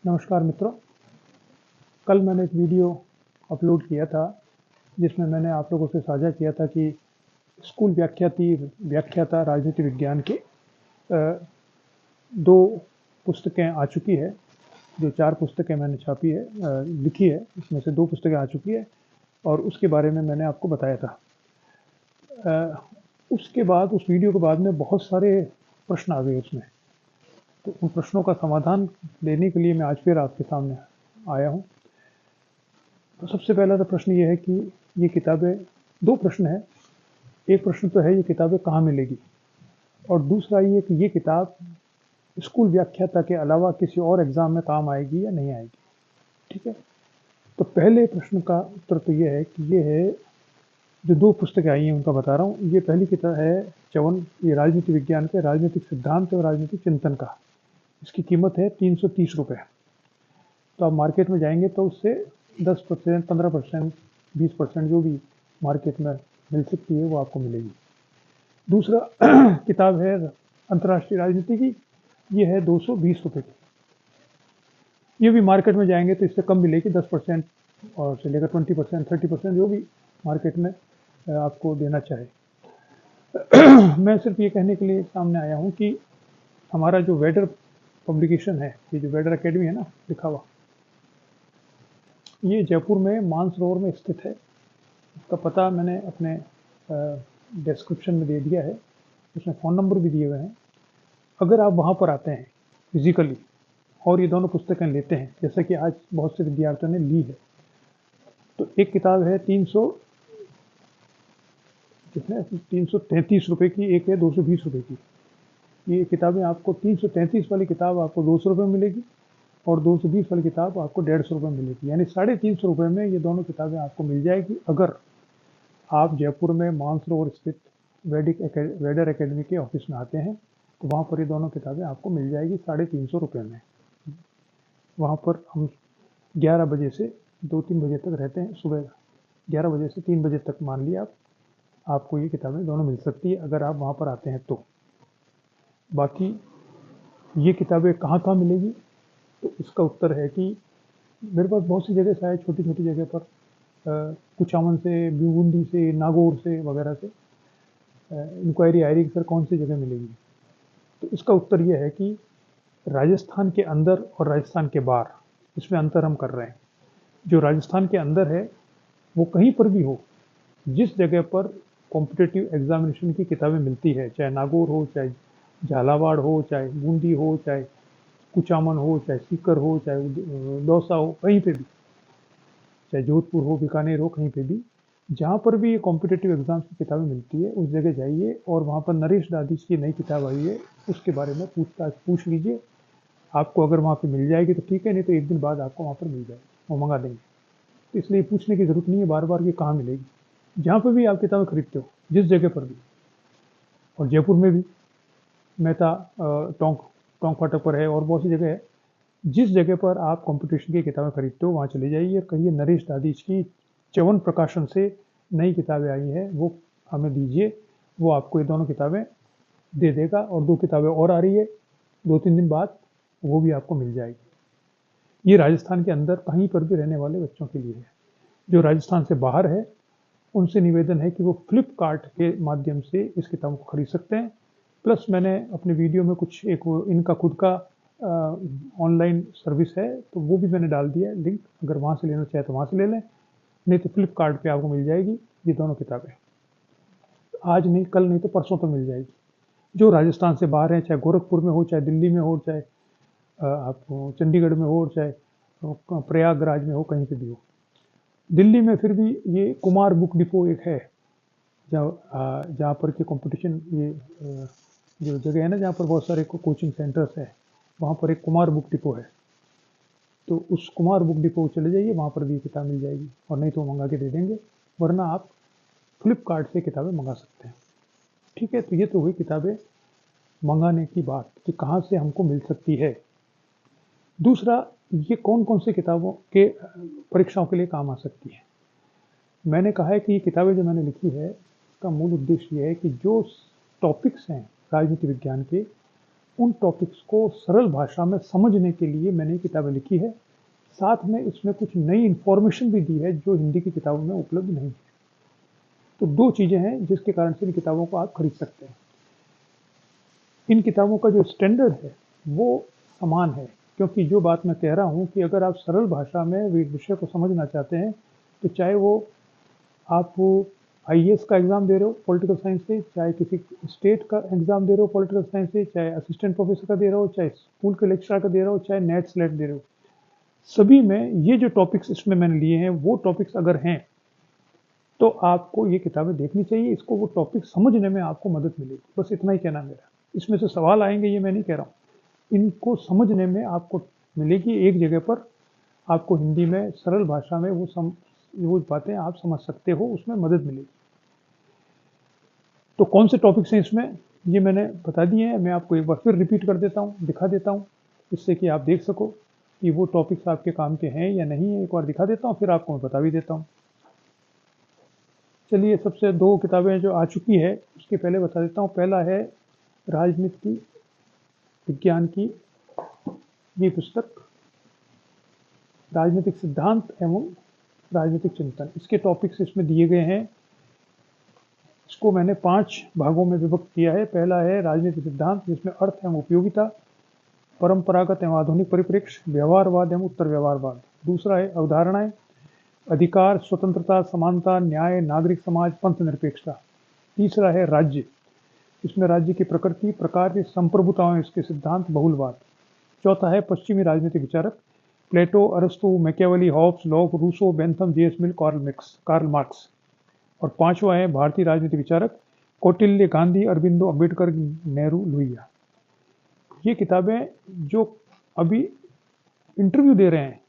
नमस्कार मित्रों। कल मैंने एक वीडियो अपलोड किया था जिसमें मैंने आप लोगों से साझा किया था कि स्कूल व्याख्याता राजनीति विज्ञान के दो पुस्तकें आ चुकी है। जो 4 पुस्तकें मैंने लिखी है, इसमें से 2 पुस्तकें आ चुकी है और उसके बारे में मैंने आपको बताया था। उसके बाद उस वीडियो के बाद में बहुत सारे प्रश्न आ गए उसमें, तो उन प्रश्नों का समाधान देने के लिए मैं आज फिर आपके सामने आया हूँ। तो सबसे पहला तो प्रश्न ये है कि ये किताबें, 2 प्रश्न हैं। एक प्रश्न तो है ये किताबें कहाँ मिलेगी, और दूसरा ये कि ये किताब स्कूल व्याख्याता के अलावा किसी और एग्ज़ाम में काम आएगी या नहीं आएगी। ठीक है, तो पहले प्रश्न का उत्तर तो ये है कि ये है, जो 2 पुस्तकें आई हैं उनका बता रहा हूँ। ये पहली किताब है च्यवन, ये राजनीति विज्ञान के राजनीतिक सिद्धांत और राजनीतिक चिंतन का। इसकी कीमत है 330 रुपये। तो आप मार्केट में जाएंगे तो उससे 10%, 15%, 20% जो भी मार्केट में मिल सकती है वो आपको मिलेगी। दूसरा किताब है अंतर्राष्ट्रीय राजनीति की, ये है 220 रुपये की। ये भी मार्केट में जाएंगे तो इससे कम मिलेगी, 10% और से लेकर 20%, 30%, जो भी मार्केट में आपको देना चाहे। मैं सिर्फ ये कहने के लिए सामने आया हूँ कि हमारा जो वेडर पब्लिकेशन है, ये जो वेडर एकेडमी है ना लिखा हुआ, ये जयपुर में मानसरोवर में स्थित है। इसका पता मैंने अपने डिस्क्रिप्शन में दे दिया है, उसमें फ़ोन नंबर भी दिए हुए हैं। अगर आप वहाँ पर आते हैं फिजिकली और ये दोनों पुस्तकें लेते हैं, जैसा कि आज बहुत से विद्यार्थियों ने ली है, तो एक किताब है 333 रुपये की, एक है 220 रुपये की। ये किताबें आपको 333 वाली किताब आपको 200 रुपये मिलेगी और 220 वाली किताब आपको 150 रुपये मिलेगी, यानी 350 रुपये में ये दोनों किताबें आपको मिल जाएगी। अगर आप जयपुर में मानसरोवर स्थित वेडर एकेडमी के ऑफिस में आते हैं तो वहाँ पर ये दोनों किताबें आपको मिल जाएगी 350 रुपये में। वहाँ पर हम 11 बजे से 2-3 बजे तक रहते हैं, सुबह 11 बजे से 3 बजे तक मान लिया आपको ये किताबें दोनों मिल सकती है अगर आप वहाँ पर आते हैं तो। बाकी ये किताबें कहाँ मिलेगी, तो इसका उत्तर है कि मेरे पास बहुत सी जगह से आए, छोटी छोटी जगह पर, कुचामन से, बूंदी से, नागौर से वगैरह से इंक्वायरी आ रही है कि सर कौन सी जगह मिलेगी। तो इसका उत्तर ये है कि राजस्थान के अंदर और राजस्थान के बाहर, इसमें अंतर हम कर रहे हैं। जो राजस्थान के अंदर है वो कहीं पर भी हो, जिस जगह पर कॉम्पिटिटिव एग्जामिनेशन की किताबें मिलती है, चाहे नागौर हो, चाहे झालावाड़ हो, चाहे बूंदी हो, चाहे कुचामन हो, चाहे सीकर हो, चाहे दौसा हो, कहीं पे भी, चाहे जोधपुर हो, बीकानेर हो, कहीं पे भी जहाँ पर भी ये कॉम्पिटिटिव एग्जाम्स की किताबें मिलती है उस जगह जाइए और वहाँ पर नरेश दाधीच की नई किताब आई है उसके बारे में पूछ लीजिए। आपको अगर वहाँ पे मिल जाएगी तो ठीक है, नहीं तो एक दिन बाद आपको वहाँ पर मिल जाएगी, वो मंगा देंगे। तो इसलिए पूछने की ज़रूरत नहीं है बार बार कि कहाँ मिलेगी। जहाँ पर भी आप किताबें खरीदते हो, जिस जगह पर भी, और जयपुर में भी मेहता टोंक फाटक पर है और बहुत सी जगह है, जिस जगह पर आप कंपटीशन की किताबें खरीदते हो वहाँ चले जाइए, कहिए नरेश दाधीच की च्यवन प्रकाशन से नई किताबें आई हैं वो हमें दीजिए। वो आपको ये दोनों किताबें दे देगा और 2 किताबें और आ रही है, 2-3 दिन बाद वो भी आपको मिल जाएगी। ये राजस्थान के अंदर कहीं पर भी रहने वाले बच्चों के लिए है। जो राजस्थान से बाहर है उनसे निवेदन है कि वो फ्लिपकार्ट के माध्यम से इस किताब को खरीद सकते हैं। प्लस मैंने अपने वीडियो में कुछ एक इनका खुद का ऑनलाइन सर्विस है तो वो भी मैंने डाल दिया है लिंक, अगर वहाँ से लेना चाहे तो वहाँ से ले लें, नहीं तो फ्लिपकार्ट पे आपको मिल जाएगी ये दोनों किताबें। आज नहीं, कल नहीं तो परसों तो मिल जाएगी। जो राजस्थान से बाहर हैं, चाहे गोरखपुर में हो, चाहे दिल्ली में हो, चाहे आप चंडीगढ़ में हो, चाहे प्रयागराज में हो, कहीं पे भी हो। दिल्ली में फिर भी ये कुमार बुक डिपो एक है, जहाँ पर के कंपटीशन, ये जो जगह है ना जहाँ पर बहुत सारे कोचिंग सेंटर्स है, वहाँ पर एक कुमार बुक डिपो है। तो उस कुमार बुक डिपो चले जाइए, वहाँ पर भी किताब मिल जाएगी, और नहीं तो मंगा के दे देंगे, वरना आप फ्लिपकार्ट से किताबें मंगा सकते हैं। ठीक है, तो ये तो हुई किताबें मंगाने की बात कि कहाँ से हमको मिल सकती है। दूसरा, ये कौन कौन सी किताबों के परीक्षाओं के लिए काम आ सकती है। मैंने कहा है कि ये किताबें जो मैंने लिखी है, इसका मूल उद्देश्य ये है कि जो टॉपिक्स हैं राजनीति विज्ञान के, उन टॉपिक्स को सरल भाषा में समझने के लिए मैंने किताबें लिखी है। साथ में इसमें कुछ नई इन्फॉर्मेशन भी दी है जो हिंदी की किताबों में उपलब्ध नहीं है। तो दो चीज़ें हैं जिसके कारण से इन किताबों को आप खरीद सकते हैं। इन किताबों का जो स्टैंडर्ड है वो समान है, क्योंकि जो बात मैं कह रहा हूँ कि अगर आप सरल भाषा में विषय को समझना चाहते हैं, तो चाहे वो आप आईएएस का एग्ज़ाम दे रहे हो पॉलिटिकल साइंस से, चाहे किसी स्टेट का एग्ज़ाम दे रहे हो पॉलिटिकल साइंस से, चाहे असिस्टेंट प्रोफेसर का दे रहे हो, चाहे स्कूल के लेक्चरर का दे रहे हो, चाहे नेट स्लेट दे रहे हो, सभी में ये जो टॉपिक्स इसमें मैंने लिए हैं वो टॉपिक्स अगर हैं तो आपको ये किताबें देखनी चाहिए। इसको वो टॉपिक समझने में आपको मदद मिलेगी, बस इतना ही कहना मेरा। इसमें से सवाल आएंगे ये मैं नहीं कह रहा हूँ, इनको समझने में आपको मिलेगी एक जगह पर, आपको हिंदी में सरल भाषा में वो बातें आप समझ सकते हो, उसमें मदद मिलेगी। तो कौन से टॉपिक्स हैं इसमें ये मैंने बता दिए हैं, मैं आपको एक बार फिर रिपीट कर देता हूँ, दिखा देता हूँ, इससे कि आप देख सको कि वो टॉपिक्स आपके काम के हैं या नहीं है। एक बार दिखा देता हूँ, फिर आपको मैं बता भी देता हूँ। चलिए, सबसे दो किताबें जो आ चुकी है उसके पहले बता देता हूँ। पहला है राजनीति विज्ञान की ये पुस्तक, राजनीतिक सिद्धांत एवं राजनीतिक चिंतन, इसके टॉपिक्स इसमें दिए गए हैं। इसको मैंने 5 भागों में विभक्त किया है। पहला है राजनीतिक सिद्धांत, जिसमें अर्थ एवं उपयोगिता, परंपरागत एवं आधुनिक परिप्रेक्ष्य, व्यवहारवाद एवं उत्तर व्यवहारवाद। दूसरा है अवधारणाएं, अधिकार, स्वतंत्रता, समानता, न्याय, नागरिक समाज, पंथ निरपेक्षता। तीसरा है राज्य, इसमें राज्य की प्रकृति, प्रकार, संप्रभुताओं, इसके सिद्धांत, बहुलवाद। चौथा है पश्चिमी राजनीतिक विचारक, प्लेटो, अरस्तु, Machiavelli, Hobbes, Locke, Rousseau, Bentham, JS Mill, Karl Marx. और पांचवा है भारतीय राजनीतिक विचारक, कौटिल्य, गांधी, अरबिंदो, अम्बेडकर, नेहरू, लोहिया। ये किताबें जो अभी इंटरव्यू दे रहे हैं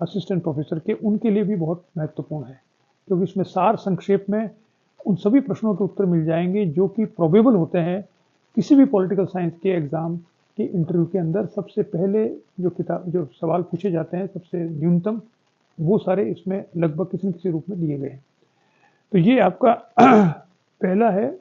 असिस्टेंट प्रोफेसर के, उनके लिए भी बहुत महत्वपूर्ण है, क्योंकि इसमें सार संक्षेप में उन सभी प्रश्नों के उत्तर मिल जाएंगे जो कि प्रोबेबल होते हैं किसी भी पॉलिटिकल साइंस के एग्जाम के इंटरव्यू के अंदर। सबसे पहले जो सवाल पूछे जाते हैं सबसे न्यूनतम, वो सारे इसमें लगभग किसी न किसी रूप में दिए गए हैं। तो ये आपका पहला है,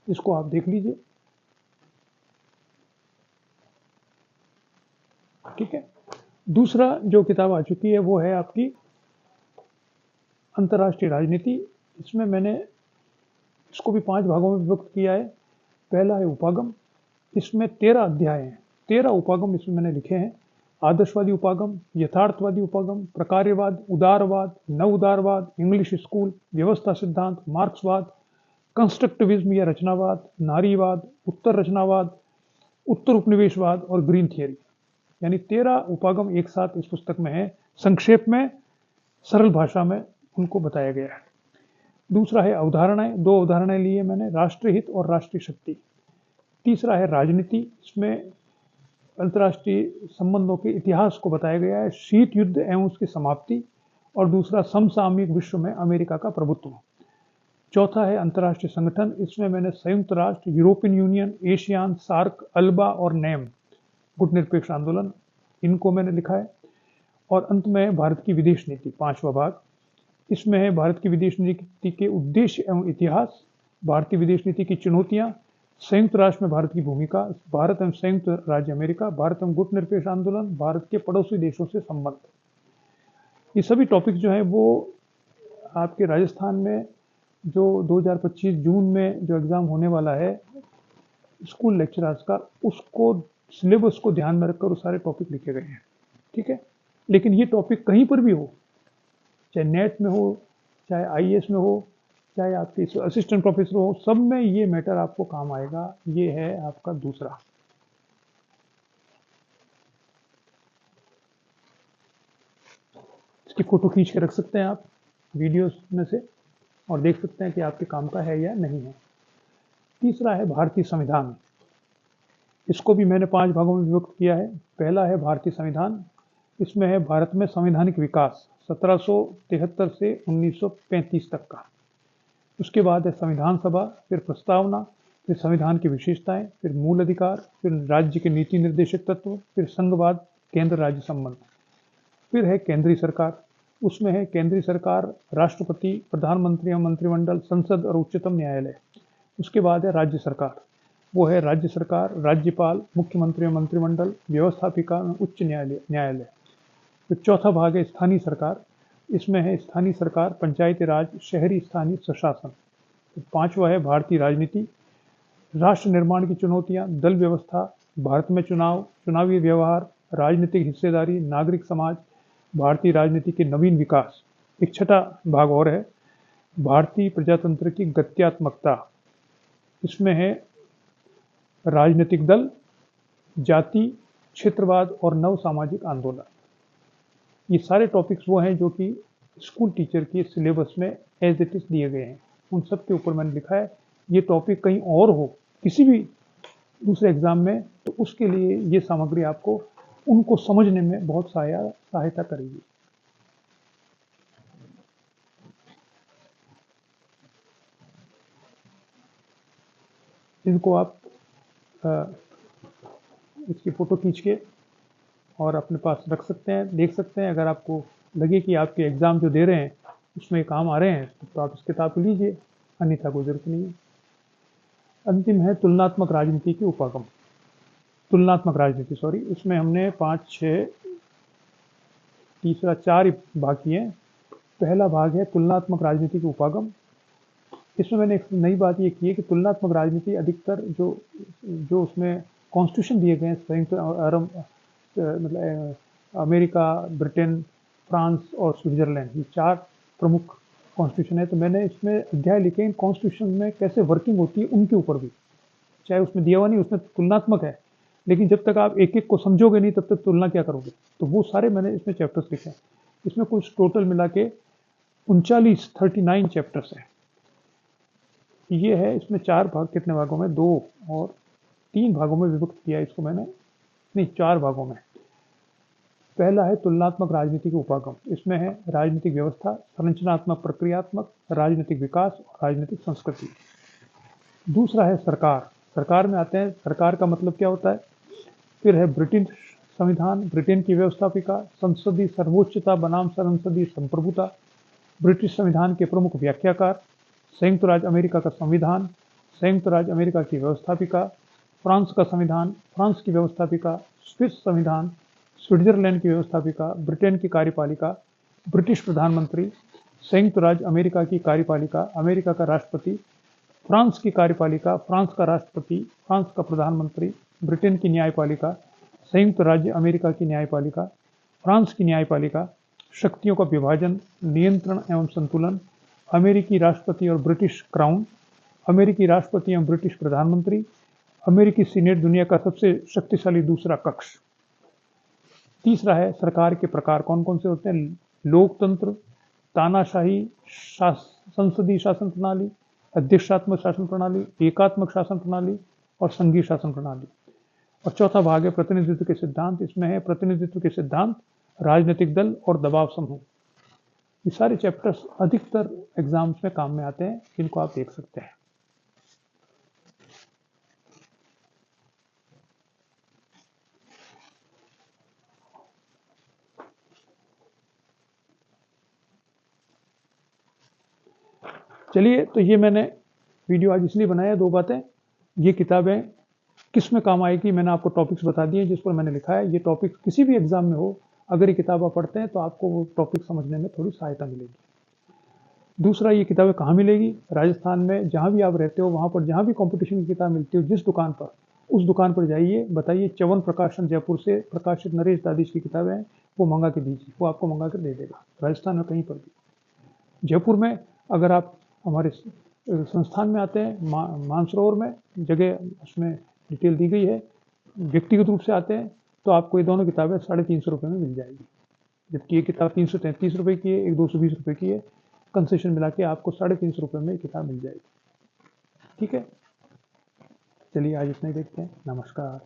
इसको आप देख लीजिए, ठीक है। दूसरा जो किताब आ चुकी है वो है आपकी अंतर्राष्ट्रीय राजनीति। इसमें मैंने इसको भी 5 भागों में विभक्त किया है। पहला है उपागम, इसमें 13 अध्याय हैं, 13 उपागम इसमें मैंने लिखे हैं। आदर्शवादी उपागम, यथार्थवादी उपागम, प्रकार्यवाद, उदारवाद, नव उदारवाद, इंग्लिश स्कूल, व्यवस्था सिद्धांत, मार्क्सवाद, कंस्ट्रक्टिविज्म या रचनावाद, नारीवाद, उत्तर रचनावाद, उत्तर उपनिवेशवाद और ग्रीन थियरी। यानी 13 उपागम एक साथ इस पुस्तक में है, संक्षेप में सरल भाषा में उनको बताया गया है। दूसरा है अवधारणाएं, 2 अवधारणाएं ली है मैंने, राष्ट्रीय हित और राष्ट्रीय शक्ति। तीसरा है राजनीति, इसमें अंतर्राष्ट्रीय संबंधों के इतिहास को बताया गया है, शीत युद्ध एवं उसकी समाप्ति। और दूसरा समसामयिक विश्व में अमेरिका का प्रभुत्व। चौथा है अंतर्राष्ट्रीय संगठन, इसमें मैंने संयुक्त राष्ट्र, European Union, ASEAN, SAARC, ALBA और नेम, गुट निरपेक्ष आंदोलन, इनको मैंने लिखा है। और अंत में भारत की विदेश नीति, 5वां भाग। इसमें है भारत की विदेश नीति के उद्देश्य एवं इतिहास, भारतीय विदेश नीति की चुनौतियां, संयुक्त राष्ट्र में भारत की भूमिका, भारत एवं संयुक्त राज्य अमेरिका, भारत एवं गुट निरपेक्ष आंदोलन, भारत के पड़ोसी देशों से संबंध। ये सभी टॉपिक जो है वो आपके राजस्थान में जो 2025 जून में जो एग्जाम होने वाला है स्कूल लेक्चरर्स का, उसको सिलेबस को ध्यान में रखकर वो सारे टॉपिक लिखे गए हैं, ठीक है। लेकिन ये टॉपिक कहीं पर भी हो, चाहे नेट में हो, चाहे आईएएस में हो, चाहे आपके असिस्टेंट प्रोफेसर हो, सब में ये मैटर आपको काम आएगा। ये है आपका दूसरा। इसकी फोटो खींच के रख सकते हैं आप वीडियोस में से और देख सकते हैं कि आपके काम का है या नहीं है। तीसरा है भारतीय संविधान, इसको भी मैंने 5 भागों में विभक्त किया है। पहला है भारतीय संविधान, इसमें है भारत में संवैधानिक विकास 1773 से 1935 तक का। उसके बाद है संविधान सभा, फिर प्रस्तावना, फिर संविधान की विशेषताएं, फिर मूल अधिकार, फिर राज्य के नीति निर्देशक तत्व, फिर संघवाद, केंद्र राज्य संबंध। फिर है केंद्रीय सरकार, उसमें है केंद्रीय सरकार, राष्ट्रपति, प्रधानमंत्री एवं मंत्रिमंडल, संसद और उच्चतम न्यायालय। उसके बाद है राज्य सरकार, वो है राज्य सरकार, राज्यपाल, मुख्यमंत्री और मंत्रिमंडल, व्यवस्थापिका, उच्च न्यायालय। तो चौथा भाग है स्थानीय सरकार। इसमें है स्थानीय सरकार, पंचायती राज, शहरी स्थानीय स्वशासन। तो पांचवा है भारतीय राजनीति, राष्ट्र निर्माण की चुनौतियां, दल व्यवस्था, भारत में चुनाव, चुनावी व्यवहार, राजनीतिक हिस्सेदारी, नागरिक समाज, भारतीय राजनीति के नवीन विकास। एक छठा भाग और है भारतीय प्रजातंत्र की गत्यात्मकता। इसमें है राजनीतिक दल, जाति, क्षेत्रवाद और नव सामाजिक आंदोलन। ये सारे टॉपिक्स वो हैं जो कि स्कूल टीचर के सिलेबस में एज इट इज दिए गए हैं। उन सब के ऊपर मैंने लिखा है। ये टॉपिक कहीं और हो किसी भी दूसरे एग्जाम में, तो उसके लिए ये सामग्री आपको उनको समझने में बहुत सहायता करेगी। इनको आप इसकी फोटो खींच के और अपने पास रख सकते हैं, देख सकते हैं। अगर आपको लगे कि आपके एग्जाम जो दे रहे हैं उसमें काम आ रहे हैं तो आप इस किताब को लीजिए, अन्यथा कोई जरूरत नहीं है। अंतिम है तुलनात्मक राजनीति के उपागम। तुलनात्मक राजनीति सॉरी, इसमें हमने 5, 6, तीसरा 4 भाग किए हैं। पहला भाग है तुलनात्मक राजनीति के उपागम। इसमें मैंने एक नई बात ये की है कि तुलनात्मक राजनीति अधिकतर जो उसमें कॉन्स्टिट्यूशन दिए गए हैं संयुक्त अरब मतलब अमेरिका, ब्रिटेन, फ्रांस और स्विट्जरलैंड, ये 4 प्रमुख कॉन्स्टिट्यूशन है। तो मैंने इसमें अध्याय लिखे इन कॉन्स्टिट्यूशन में कैसे वर्किंग होती है उनके ऊपर भी, चाहे उसमें दिया हुआ नहीं, उसमें तुलनात्मक है, लेकिन जब तक आप एक एक को समझोगे नहीं तब तक तुलना क्या करोगे। तो वो सारे मैंने इसमें चैप्टर्स लिखे हैं। इसमें कुछ टोटल मिला के 39 चैप्टर्स हैं। ये है, इसमें 4 भाग, कितने भागों में, 2 और 3 भागों में विभक्त किया इसको मैंने, नहीं 4 भागों में। पहला है तुलनात्मक राजनीति के उपागम। इसमें है राजनीतिक व्यवस्था, संरचनात्मक, प्रक्रियात्मक, राजनीतिक विकास और राजनीतिक संस्कृति। दूसरा है सरकार। सरकार में आते हैं, सरकार का मतलब क्या होता है। फिर है ब्रिटिश संविधान, ब्रिटेन की व्यवस्थापिका, संसदीय सर्वोच्चता बनाम संसदीय संप्रभुता, ब्रिटिश संविधान के प्रमुख व्याख्याकार, संयुक्त राज्य अमेरिका का संविधान, संयुक्त राज्य अमेरिका की व्यवस्थापिका, फ्रांस का संविधान, फ्रांस की व्यवस्थापिका, स्विस संविधान, स्विट्जरलैंड की व्यवस्थापिका, ब्रिटेन की कार्यपालिका, ब्रिटिश प्रधानमंत्री, संयुक्त राज्य अमेरिका की कार्यपालिका, अमेरिका का राष्ट्रपति, फ्रांस की कार्यपालिका, फ्रांस का राष्ट्रपति, फ्रांस का प्रधानमंत्री, ब्रिटेन की न्यायपालिका, संयुक्त राज्य अमेरिका की न्यायपालिका, फ्रांस की न्यायपालिका, शक्तियों का विभाजन, नियंत्रण एवं संतुलन, अमेरिकी राष्ट्रपति और ब्रिटिश क्राउन, अमेरिकी राष्ट्रपति एवं ब्रिटिश प्रधानमंत्री, अमेरिकी सीनेट, दुनिया का सबसे शक्तिशाली दूसरा कक्ष। तीसरा है सरकार के प्रकार कौन कौन से होते हैं। लोकतंत्र, तानाशाही, संसदीय शासन प्रणाली, अध्यक्षात्मक शासन प्रणाली, एकात्मक शासन प्रणाली और संघीय शासन प्रणाली। और चौथा भाग है प्रतिनिधित्व के सिद्धांत। इसमें है प्रतिनिधित्व के सिद्धांत, राजनीतिक दल और दबाव समूह। ये सारे चैप्टर्स अधिकतर एग्जाम्स में काम में आते हैं, इनको आप देख सकते हैं। चलिए, तो ये मैंने वीडियो आज इसलिए बनाया, 2 बातें। ये किताबें किस में काम आएगी, मैंने आपको टॉपिक्स बता दिए जिस पर मैंने लिखा है। ये टॉपिक किसी भी एग्जाम में हो, अगर ये किताब आप पढ़ते हैं तो आपको वो टॉपिक समझने में थोड़ी सहायता मिलेगी। दूसरा, ये किताबें कहाँ मिलेगी। राजस्थान में जहाँ भी आप रहते हो, वहाँ पर जहाँ भी कंपटीशन की किताब मिलती हो, जिस दुकान पर, उस दुकान पर जाइए, बताइए च्यवन प्रकाशन जयपुर से प्रकाशित नरेश दादिश की किताबें हैं, वो मंगा के दीजिए, वो आपको मंगा कर दे देगा। राजस्थान में कहीं पर भी। जयपुर में अगर आप हमारे संस्थान में आते हैं, मानसरोवर में जगह उसमें डिटेल दी गई है, व्यक्तिगत रूप से आते हैं तो आपको ये दोनों किताबें 350 रुपये में मिल जाएगी। जबकि ये किताब 333 रुपये की है, एक 220 रुपये की है, कंसेशन मिला के आपको 350 रुपये में ये किताब मिल जाएगी। ठीक है, चलिए आज इतना ही देखते हैं। नमस्कार।